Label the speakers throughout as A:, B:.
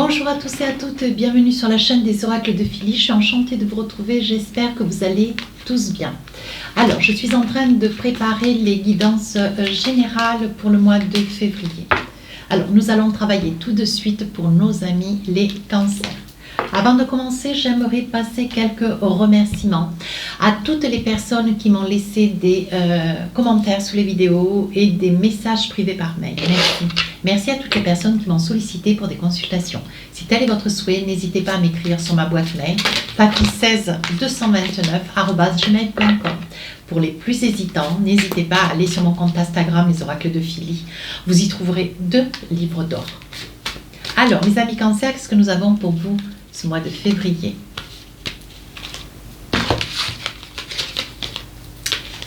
A: Bonjour à tous et à toutes, bienvenue sur la chaîne des oracles de Philly. Je suis enchantée de vous retrouver, j'espère que vous allez tous bien. Alors, je suis en train de préparer les guidances générales pour le mois de février. Alors, nous allons travailler tout de suite pour nos amis les cancers. Avant de commencer, j'aimerais passer quelques remerciements à toutes les personnes qui m'ont laissé des commentaires sous les vidéos et des messages privés par mail. Merci. Merci à toutes les personnes qui m'ont sollicité pour des consultations. Si tel est votre souhait, n'hésitez pas à m'écrire sur ma boîte mail papi16229@gmail.com. Pour les plus hésitants, n'hésitez pas à aller sur mon compte Instagram, les oracles de Philly. Vous y trouverez 2 livres d'or. Alors, mes amis cancers, qu'est-ce que nous avons pour vous ce mois de février?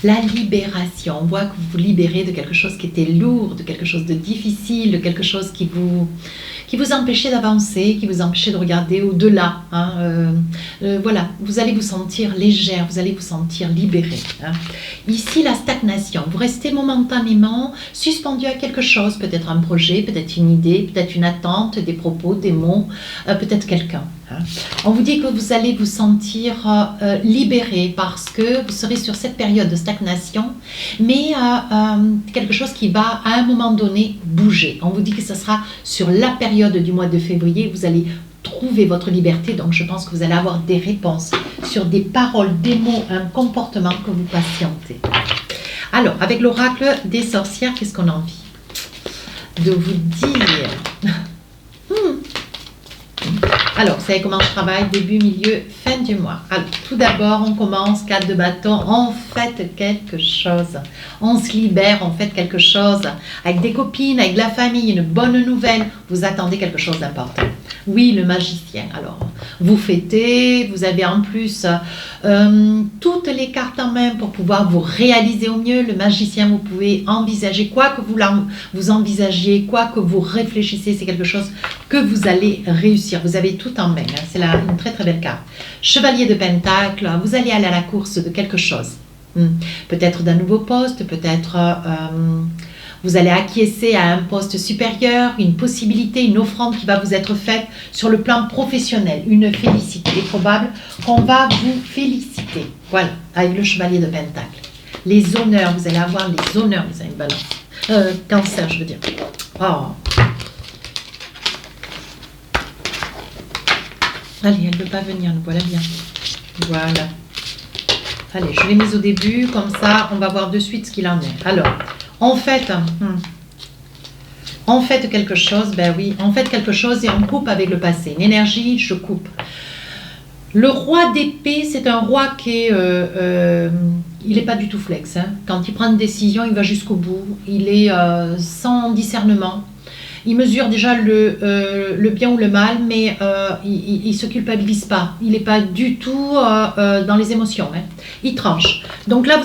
A: La libération. On voit que vous vous libérez de quelque chose qui était lourd, de quelque chose de difficile, de quelque chose qui vous empêchait d'avancer, qui vous empêchait de regarder au-delà. Voilà, vous allez vous sentir légère, vous allez vous sentir libéré. Ici, la stagnation. Vous restez momentanément suspendu à quelque chose, peut-être un projet, peut-être une idée, peut-être une attente, des propos, des mots, peut-être quelqu'un. On vous dit que vous allez vous sentir libéré parce que vous serez sur cette période de stagnation, mais quelque chose qui va à un moment donné bouger. On vous dit que ce sera sur la période du mois de février, vous allez trouver votre liberté, donc je pense que vous allez avoir des réponses sur des paroles, des mots, un comportement que vous patientez. Alors, avec l'oracle des sorcières, qu'est-ce qu'on a envie de vous dire? Alors, vous savez comment je travaille, début, milieu, fin du mois. Alors, tout d'abord, on commence, 4 de bâton, on fait quelque chose. On se libère, on fait quelque chose. Avec des copines, avec la famille, une bonne nouvelle. Vous attendez quelque chose d'important. Oui, le magicien. Alors, vous fêtez, vous avez en plus toutes les cartes en main pour pouvoir vous réaliser au mieux. Le magicien, vous pouvez envisager quoi que vous envisagiez, quoi que vous réfléchissez, c'est quelque chose que vous allez réussir. Vous avez tout en main, hein. C'est une très très belle carte. Chevalier de Pentacle, vous allez aller à la course de quelque chose. Peut-être d'un nouveau poste, peut-être vous allez acquiescer à un poste supérieur, une possibilité, une offrande qui va vous être faite sur le plan professionnel, une félicité. Il est probable qu'on va vous féliciter. Voilà, avec le Chevalier de Pentacle. Les honneurs, vous allez avoir les honneurs, les amis balance. Cancer, je veux dire. Oh. Allez, elle ne peut pas venir, nous voilà bien. Voilà. Allez, je l'ai mise au début, comme ça, on va voir de suite ce qu'il en est. Alors, on fait quelque chose, ben oui, on fait quelque chose et on coupe avec le passé. Une énergie, je coupe. Le roi d'épée, c'est un roi qui est... il n'est pas du tout flex. Hein. Quand il prend une décision, il va jusqu'au bout. Il est sans discernement. Il mesure déjà le bien ou le mal, mais il ne se culpabilise pas. Il n'est pas du tout dans les émotions. Hein. Il tranche. Donc là,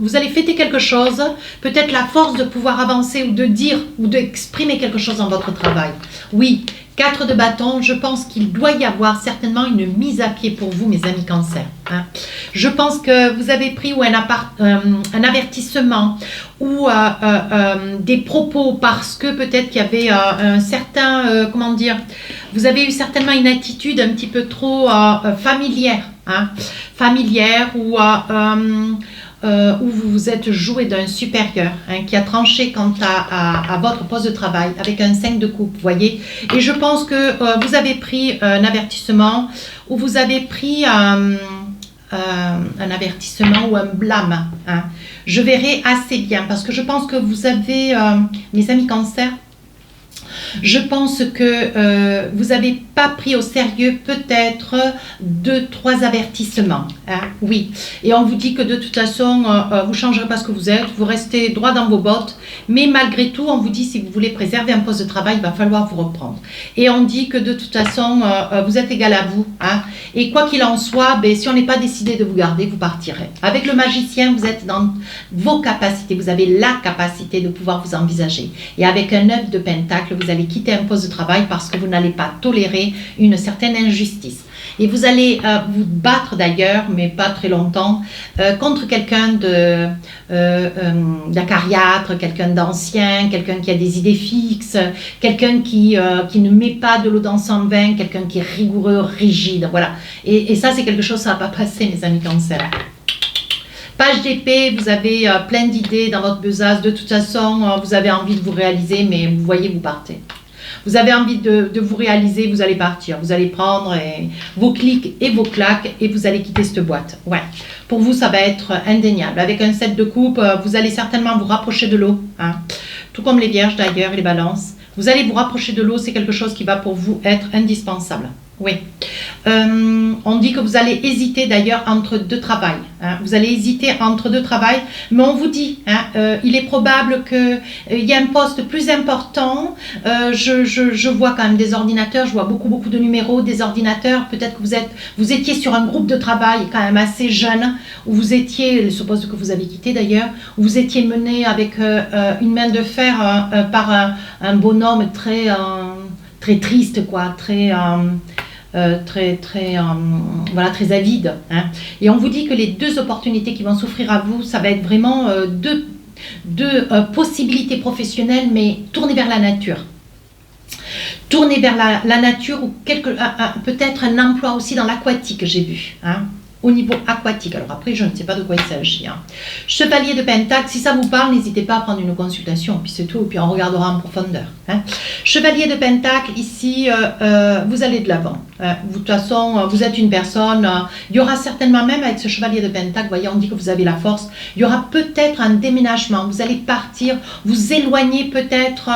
A: vous allez fêter quelque chose, peut-être la force de pouvoir avancer ou de dire ou d'exprimer quelque chose dans votre travail. Oui, 4 de bâton, je pense qu'il doit y avoir certainement une mise à pied pour vous, mes amis cancers. Hein. Je pense que vous avez pris un avertissement ou des propos parce que peut-être qu'il y avait un certain, comment dire, vous avez eu certainement une attitude un petit peu trop familière. Hein, familière ou... où vous vous êtes joué d'un supérieur qui a tranché quant à votre poste de travail avec un 5 de coupe, vous voyez. Et je pense que vous avez pris un avertissement ou vous avez pris un avertissement ou un blâme. Hein. Je verrai assez bien parce que je pense que vous avez, mes amis cancers, je pense que vous n'avez pas pris au sérieux peut-être 2-3 avertissements. Hein, oui. Et on vous dit que de toute façon, vous ne changerez pas ce que vous êtes, vous restez droit dans vos bottes. Mais malgré tout, on vous dit si vous voulez préserver un poste de travail, il va falloir vous reprendre. Et on dit que de toute façon, vous êtes égal à vous. Hein, et quoi qu'il en soit, ben, si on n'est pas décidé de vous garder, vous partirez. Avec le magicien, vous êtes dans vos capacités. Vous avez la capacité de pouvoir vous envisager. Et avec un 9 de pentacle, vous allez allez quitter un poste de travail parce que vous n'allez pas tolérer une certaine injustice. Et vous allez vous battre d'ailleurs, mais pas très longtemps, contre quelqu'un d'acariâtre, quelqu'un d'ancien, quelqu'un qui a des idées fixes, quelqu'un qui ne met pas de l'eau dans son vin, quelqu'un qui est rigoureux, rigide, voilà. Et ça, c'est quelque chose, ça ne va pas passer, mes amis Cancer. Page d'épée, vous avez plein d'idées dans votre besace. De toute façon, vous avez envie de vous réaliser, mais vous voyez, vous partez. Vous avez envie de vous réaliser, vous allez partir. Vous allez prendre vos clics et vos claques et vous allez quitter cette boîte. Ouais. Pour vous, ça va être indéniable. Avec un 7 de coupe, vous allez certainement vous rapprocher de l'eau. Hein. Tout comme les vierges d'ailleurs et les balances. Vous allez vous rapprocher de l'eau, c'est quelque chose qui va pour vous être indispensable. Oui. On dit que vous allez hésiter d'ailleurs entre deux travails. Hein. Vous allez hésiter entre deux travails, mais on vous dit, hein, il est probable qu'il y ait un poste plus important. Je vois quand même des ordinateurs, je vois beaucoup de numéros, des ordinateurs. Peut-être que vous étiez sur un groupe de travail quand même assez jeune, où vous étiez, je suppose que vous avez quitté d'ailleurs, où vous étiez mené avec une main de fer par un bonhomme très triste, quoi, voilà, très avide. Hein. Et on vous dit que les deux opportunités qui vont s'offrir à vous, ça va être vraiment deux possibilités professionnelles, mais tournées vers la nature. Tourner vers la nature ou peut-être un emploi aussi dans l'aquatique, j'ai vu. Hein. Au niveau aquatique. Alors après, je ne sais pas de quoi il s'agit. Hein. Chevalier de Pentacle, si ça vous parle, n'hésitez pas à prendre une consultation, puis c'est tout, puis on regardera en profondeur. Hein. Chevalier de Pentacle, ici, vous allez de l'avant. De toute façon, vous êtes une personne, il y aura certainement, même avec ce Chevalier de Pentacle, voyez, on dit que vous avez la force, il y aura peut-être un déménagement, vous allez partir, vous éloigner peut-être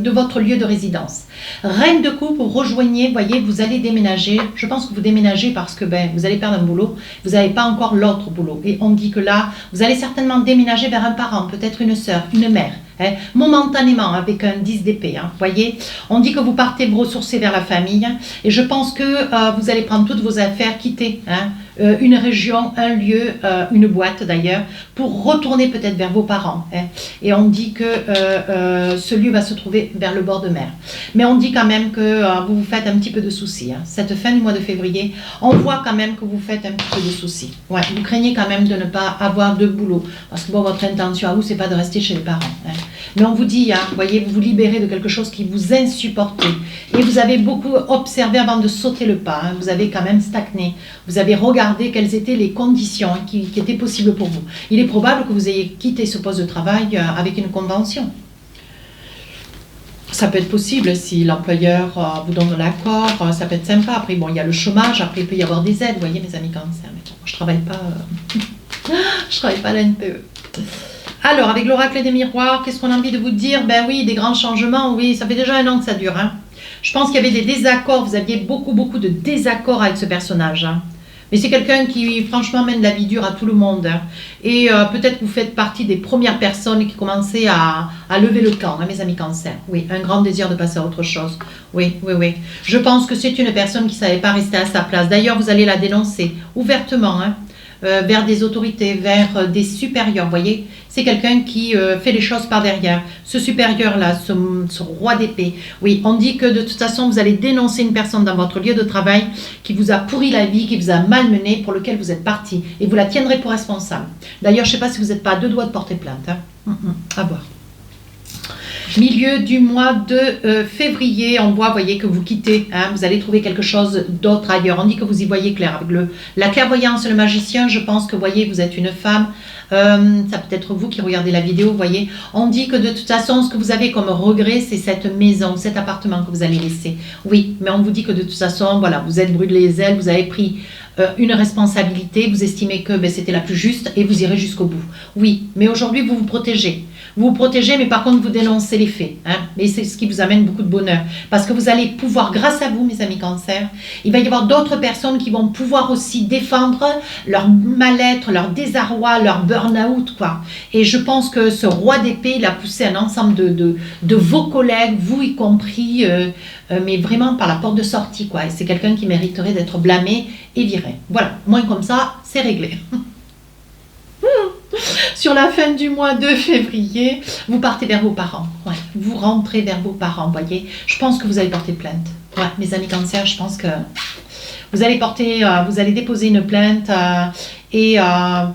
A: de votre lieu de résidence. Reine de coupe, vous rejoignez, voyez, vous allez déménager. Je pense que vous déménagez parce que vous allez perdre un boulot, vous n'avez pas encore l'autre boulot. Et on dit que là, vous allez certainement déménager vers un parent, peut-être une sœur, une mère. Hein, momentanément avec un 10 d'épée, hein, voyez, on dit que vous partez vous ressourcer vers la famille et je pense que vous allez prendre toutes vos affaires, quitter hein, une région, un lieu, une boîte d'ailleurs, pour retourner peut-être vers vos parents. Hein, et on dit que ce lieu va se trouver vers le bord de mer. Mais on dit quand même que vous vous faites un petit peu de soucis. Hein. Cette fin du mois de février, on voit quand même que vous faites un petit peu de soucis. Ouais, vous craignez quand même de ne pas avoir de boulot. Parce que bon, votre intention à vous, c'est pas de rester chez les parents. Hein. Mais on vous dit, hein, voyez, vous vous libérez de quelque chose qui vous insupportait. Et vous avez beaucoup observé avant de sauter le pas. Hein. Vous avez quand même stagné. Vous avez regardé quelles étaient les conditions hein, qui étaient possibles pour vous. Il est probable que vous ayez quitté ce poste de travail avec une convention. Ça peut être possible si l'employeur vous donne l'accord, ça peut être sympa. Après, bon, il y a le chômage, après, il peut y avoir des aides, vous voyez, mes amis Cancer. Mais bon, je travaille pas, je travaille pas à la NPE. Alors, avec l'oracle des miroirs, qu'est-ce qu'on a envie de vous dire? Ben oui, des grands changements, oui, ça fait déjà 1 an que ça dure. Hein. Je pense qu'il y avait des désaccords, vous aviez beaucoup de désaccords avec ce personnage. Hein. Mais c'est quelqu'un qui, franchement, mène la vie dure à tout le monde. Hein. Et peut-être que vous faites partie des premières personnes qui commençaient à lever le camp, hein, mes amis Cancer. Oui, un grand désir de passer à autre chose. Oui. Je pense que c'est une personne qui ne savait pas rester à sa place. D'ailleurs, vous allez la dénoncer ouvertement, hein. Vers des autorités, vers des supérieurs, vous voyez, c'est quelqu'un qui fait les choses par derrière. Ce supérieur-là, ce roi d'épée, oui, on dit que de toute façon, vous allez dénoncer une personne dans votre lieu de travail qui vous a pourri la vie, qui vous a malmené, pour lequel vous êtes parti, et vous la tiendrez pour responsable. D'ailleurs, je ne sais pas si vous n'êtes pas à 2 doigts de porter plainte. Hein. À voir. Milieu du mois de février, on voit, voyez, que vous quittez, hein, vous allez trouver quelque chose d'autre ailleurs. On dit que vous y voyez clair. Avec la clairvoyance et le magicien, je pense que, voyez, vous êtes une femme, ça peut être vous qui regardez la vidéo, voyez. On dit que de toute façon, ce que vous avez comme regret, c'est cette maison, cet appartement que vous allez laisser. Oui, mais on vous dit que de toute façon, voilà, vous êtes brûlé les ailes, vous avez pris une responsabilité, vous estimez que c'était la plus juste et vous irez jusqu'au bout. Oui, mais aujourd'hui, vous vous protégez. Vous vous protégez, mais par contre, vous dénoncez les faits. Hein. Mais c'est ce qui vous amène beaucoup de bonheur. Parce que vous allez pouvoir, grâce à vous, mes amis Cancer, il va y avoir d'autres personnes qui vont pouvoir aussi défendre leur mal-être, leur désarroi, leur burn-out, quoi. Et je pense que ce roi d'épée, il a poussé un ensemble de vos collègues, vous y compris, mais vraiment par la porte de sortie, quoi. Et c'est quelqu'un qui mériterait d'être blâmé et viré. Voilà, moins comme ça, c'est réglé. Sur la fin du mois de février, vous partez vers vos parents. Ouais, vous rentrez vers vos parents, voyez. Je pense que vous allez porter plainte. Ouais, mes amis Cancer, je pense que vous allez vous allez déposer une plainte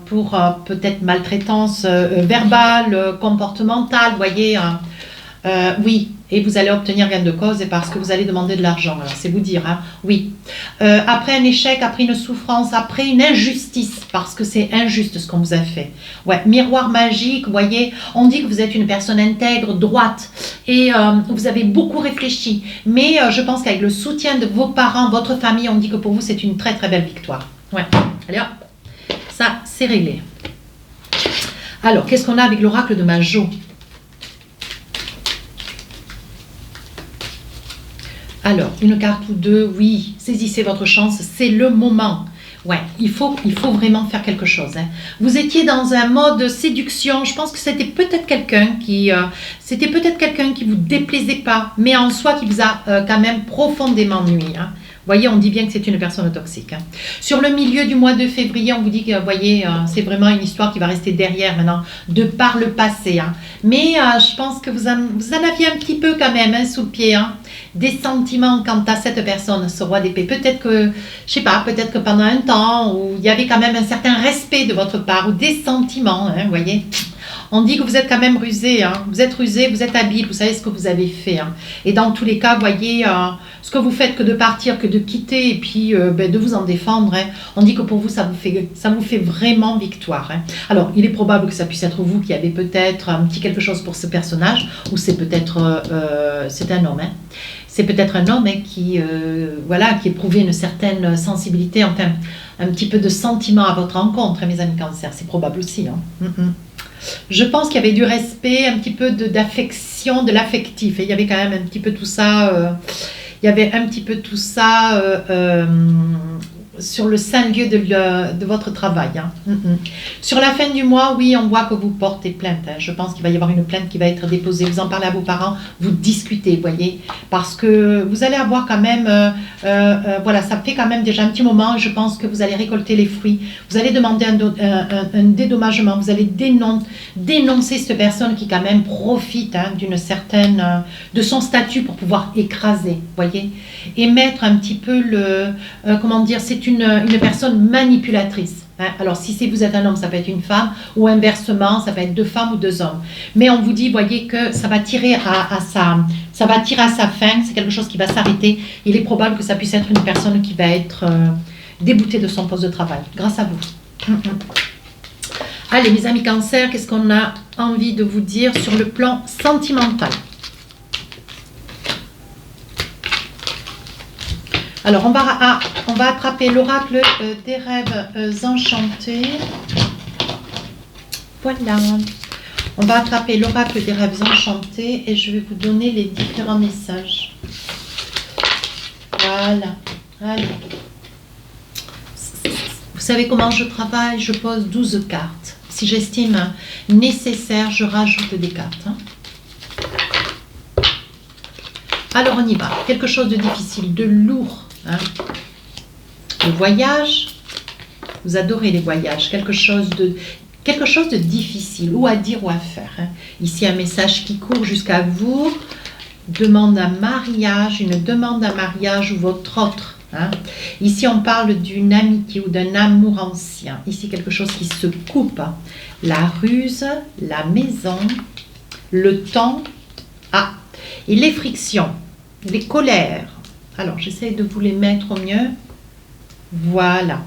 A: pour peut-être maltraitance verbale, comportementale, vous voyez. Oui, et vous allez obtenir gain de cause et parce que vous allez demander de l'argent. Alors, c'est vous dire, hein, oui. Après un échec, après une souffrance, après une injustice, parce que c'est injuste ce qu'on vous a fait. Ouais, miroir magique, vous voyez, on dit que vous êtes une personne intègre, droite, et vous avez beaucoup réfléchi. Mais je pense qu'avec le soutien de vos parents, votre famille, on dit que pour vous, c'est une très très belle victoire. Ouais, allez hop, ça, c'est réglé. Alors, qu'est-ce qu'on a avec l'oracle de Majo? Alors, une carte ou deux, oui, saisissez votre chance, c'est le moment. Ouais, il faut vraiment faire quelque chose. Hein. Vous étiez dans un mode séduction, je pense que c'était peut-être quelqu'un qui vous déplaisait pas, mais en soi qui vous a quand même profondément nui. Hein. Vous voyez, on dit bien que c'est une personne toxique. Hein. Sur le milieu du mois de février, on vous dit que, vous voyez, c'est vraiment une histoire qui va rester derrière maintenant, de par le passé. Hein. Mais je pense que vous en aviez un petit peu quand même hein, sous le pied. Hein. Des sentiments quant à cette personne, ce roi d'épée. Peut-être que, je sais pas, peut-être que pendant un temps où il y avait quand même un certain respect de votre part, ou des sentiments, hein, vous voyez. On dit que vous êtes quand même rusé, hein. Vous êtes rusé, vous êtes habile, vous savez ce que vous avez fait. Hein. Et dans tous les cas, vous voyez, ce que vous faites que de partir, que de quitter et puis de vous en défendre, hein. On dit que pour vous, ça vous fait vraiment victoire. Hein. Alors, il est probable que ça puisse être vous qui avez peut-être un petit quelque chose pour ce personnage, ou c'est peut-être, c'est un homme. Hein. C'est peut-être un homme hein, qui éprouvait une certaine sensibilité, enfin, un petit peu de sentiment à votre rencontre, hein, mes amis Cancer. C'est probable aussi. Hein. Je pense qu'il y avait du respect, un petit peu d'affection, de l'affectif. Et il y avait quand même un petit peu tout ça. Sur le saint lieu de votre travail. Hein. Sur la fin du mois, oui, on voit que vous portez plainte. Hein. Je pense qu'il va y avoir une plainte qui va être déposée. Vous en parlez à vos parents, vous discutez, voyez. Parce que vous allez avoir quand même, ça fait quand même déjà un petit moment. Je pense que vous allez récolter les fruits. Vous allez demander un dédommagement. Vous allez dénoncer cette personne qui quand même profite hein, de son statut pour pouvoir écraser, voyez. Et mettre un petit peu c'est une personne manipulatrice. Hein. Alors, si vous êtes un homme, ça peut être une femme, ou inversement, ça peut être deux femmes ou deux hommes. Mais on vous dit, voyez, que ça va tirer à sa fin, c'est quelque chose qui va s'arrêter. Il est probable que ça puisse être une personne qui va être déboutée de son poste de travail, grâce à vous. Allez, mes amis Cancer, qu'est-ce qu'on a envie de vous dire sur le plan sentimental? Alors, on va attraper l'oracle des rêves enchantés. Voilà. On va attraper l'oracle des rêves enchantés et je vais vous donner les différents messages. Voilà. Allez. Vous savez comment je travaille? Je pose 12 cartes. Si j'estime nécessaire, je rajoute des cartes. Hein. Alors, on y va. Quelque chose de difficile, de lourd. Hein. Le voyage, vous adorez les voyages, quelque chose de difficile, ou à dire ou à faire. Hein. Ici, un message qui court jusqu'à vous, une demande à mariage ou votre autre. Hein. Ici, on parle d'une amitié ou d'un amour ancien. Ici, quelque chose qui se coupe. Hein. La ruse, la maison, le temps, et les frictions, les colères. Alors, j'essaie de vous les mettre au mieux. Voilà.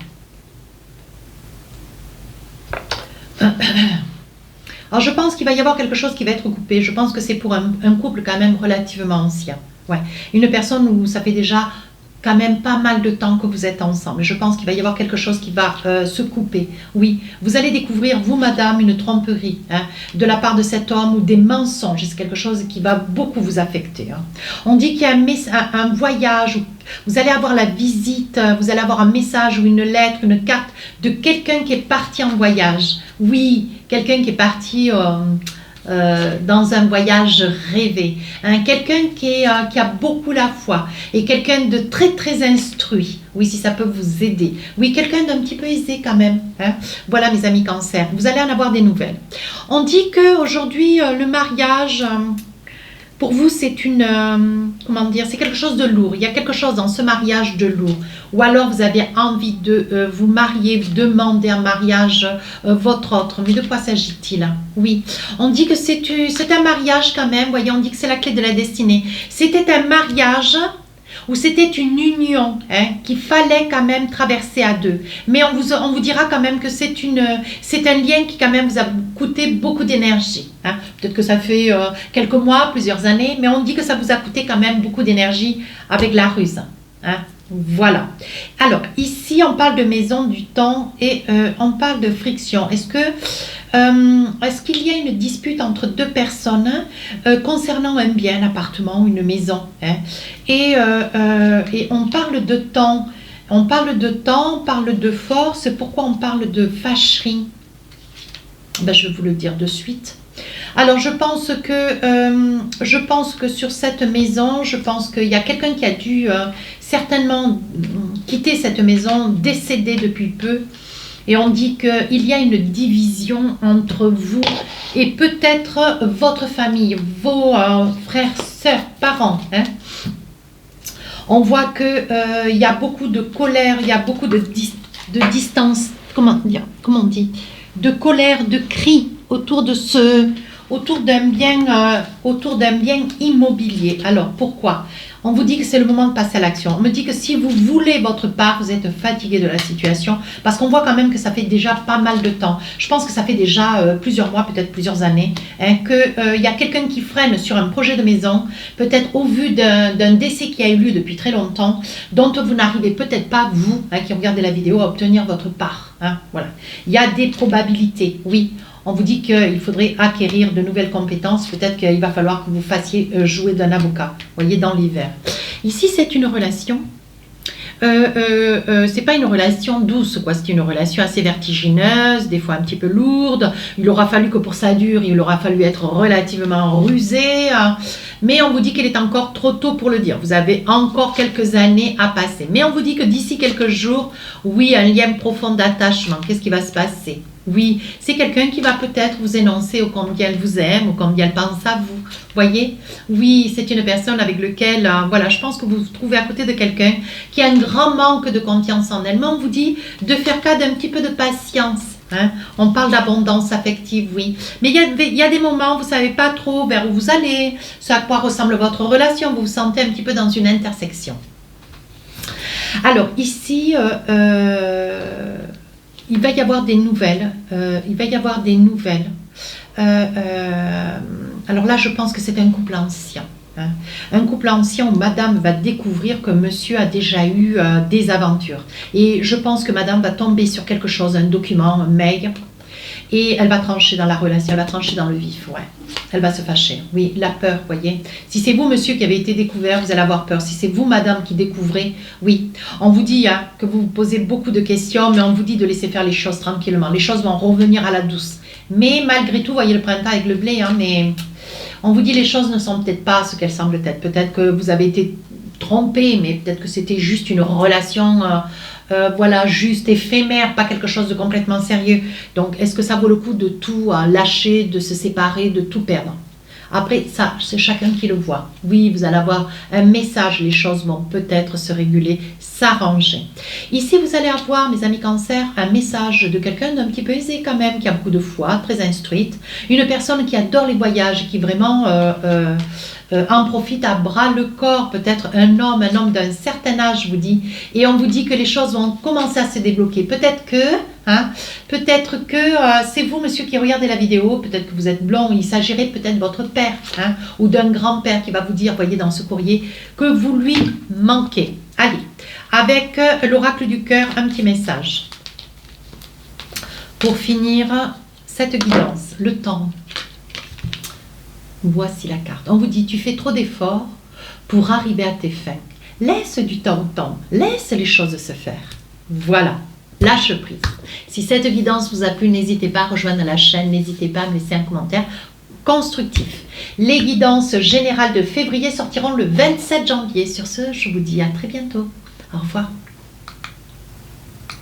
A: Alors, je pense qu'il va y avoir quelque chose qui va être coupé. Je pense que c'est pour un couple quand même relativement ancien. Ouais. Une personne où ça fait déjà quand même pas mal de temps que vous êtes ensemble. Je pense qu'il va y avoir quelque chose qui va se couper. Oui, vous allez découvrir, vous, madame, une tromperie hein, de la part de cet homme ou des mensonges. C'est quelque chose qui va beaucoup vous affecter. Hein. On dit qu'il y a un voyage, où vous allez avoir la visite, vous allez avoir un message ou une lettre, une carte de quelqu'un qui est parti en voyage. Oui, quelqu'un qui est parti... dans un voyage rêvé, hein, quelqu'un qui a beaucoup la foi et quelqu'un de très très instruit, oui si ça peut vous aider, oui quelqu'un d'un petit peu aisé quand même, hein. Voilà mes amis Cancer, vous allez en avoir des nouvelles. On dit qu'aujourd'hui le mariage, Pour vous, c'est une, comment dire, c'est quelque chose de lourd. Il y a quelque chose dans ce mariage de lourd. Ou alors, vous avez envie de vous marier, demander un mariage, votre autre. Mais de quoi s'agit-il? Oui, on dit que c'est un mariage quand même. Voyez, on dit que c'est la clé de la destinée. C'était un mariage où c'était une union qu'il fallait quand même traverser à deux. Mais on vous dira quand même que c'est un lien qui quand même vous a coûté beaucoup d'énergie. Peut-être que ça fait quelques mois, plusieurs années, mais on dit que ça vous a coûté quand même beaucoup d'énergie avec la ruse. Voilà. Alors, ici, on parle de maison, du temps et on parle de friction. Est-ce qu'il y a une dispute entre deux personnes concernant un bien, un appartement ou une maison et on parle de temps. On parle de temps, on parle de force. Pourquoi on parle de fâcherie? Je vais vous le dire de suite. Alors, je pense que sur cette maison, je pense qu'il y a quelqu'un qui a dû certainement quitter cette maison, décédé depuis peu. Et on dit qu'il y a une division entre vous et peut-être votre famille, vos frères, sœurs, parents. On voit qu'il y a beaucoup de colère, il y a beaucoup de distance, comment on dit, de colère, de cris autour d'un bien immobilier. Alors, pourquoi? On vous dit que c'est le moment de passer à l'action. On me dit que si vous voulez votre part, vous êtes fatigué de la situation, parce qu'on voit quand même que ça fait déjà pas mal de temps. Je pense que ça fait déjà plusieurs mois, peut-être plusieurs années, qu'il y a quelqu'un qui freine sur un projet de maison, peut-être au vu d'un décès qui a eu lieu depuis très longtemps, dont vous n'arrivez peut-être pas, vous, qui regardez la vidéo, à obtenir votre part. Voilà. Il y a des probabilités, oui. On vous dit qu'il faudrait acquérir de nouvelles compétences. Peut-être qu'il va falloir que vous fassiez jouer d'un avocat. Vous voyez, dans l'hiver. Ici, c'est une relation. C'est pas une relation douce, quoi. C'est une relation assez vertigineuse, des fois un petit peu lourde. Il aura fallu que pour ça dure, il aura fallu être relativement rusé. Mais on vous dit qu'il est encore trop tôt pour le dire. Vous avez encore quelques années à passer. Mais on vous dit que d'ici quelques jours, oui, un lien profond d'attachement. Qu'est-ce qui va se passer? Oui, c'est quelqu'un qui va peut-être vous énoncer au combien elle vous aime, au combien elle pense à vous. Voyez? Oui, c'est une personne avec laquelle, voilà, je pense que vous vous trouvez à côté de quelqu'un qui a un grand manque de confiance en elle. Mais on vous dit de faire cas d'un petit peu de patience. On parle d'abondance affective, oui. Mais il y a des moments où vous ne savez pas trop vers où vous allez, ce à quoi ressemble votre relation. Vous vous sentez un petit peu dans une intersection. Alors, ici... il va y avoir des nouvelles. Alors là, je pense que c'est un couple ancien. Un couple ancien où madame va découvrir que monsieur a déjà eu des aventures. Et je pense que madame va tomber sur quelque chose, un document, un mail. Et elle va trancher dans la relation, elle va trancher dans le vif, ouais. Elle va se fâcher. Oui, la peur, voyez. Si c'est vous, monsieur, qui avez été découvert, vous allez avoir peur. Si c'est vous, madame, qui découvrez, oui. On vous dit que vous vous posez beaucoup de questions, mais on vous dit de laisser faire les choses tranquillement. Les choses vont revenir à la douce. Mais malgré tout, voyez le printemps avec le blé, mais on vous dit les choses ne sont peut-être pas ce qu'elles semblent être. Peut-être que vous avez été trompé, mais peut-être que c'était juste une relation... voilà, juste éphémère, pas quelque chose de complètement sérieux. Donc, est-ce que ça vaut le coup de tout lâcher, de se séparer, de tout perdre? Après, ça, c'est chacun qui le voit. Oui, vous allez avoir un message, les choses vont peut-être se réguler, s'arranger. Ici, vous allez avoir, mes amis cancer, un message de quelqu'un d'un petit peu aisé quand même, qui a beaucoup de foi, très instruite. Une personne qui adore les voyages, qui vraiment... en profite à bras le corps, peut-être un homme d'un certain âge, je vous dis, et on vous dit que les choses vont commencer à se débloquer. Peut-être que c'est vous, monsieur, qui regardez la vidéo, peut-être que vous êtes blond, il s'agirait peut-être de votre père, ou d'un grand-père qui va vous dire, voyez dans ce courrier, que vous lui manquez. Allez, avec l'oracle du cœur, un petit message. Pour finir, cette guidance, le temps. Voici la carte. On vous dit, tu fais trop d'efforts pour arriver à tes fins. Laisse du temps au temps. Laisse les choses se faire. Voilà. Lâche prise. Si cette guidance vous a plu, n'hésitez pas à rejoindre la chaîne. N'hésitez pas à me laisser un commentaire constructif. Les guidances générales de février sortiront le 27 janvier. Sur ce, je vous dis à très bientôt. Au revoir.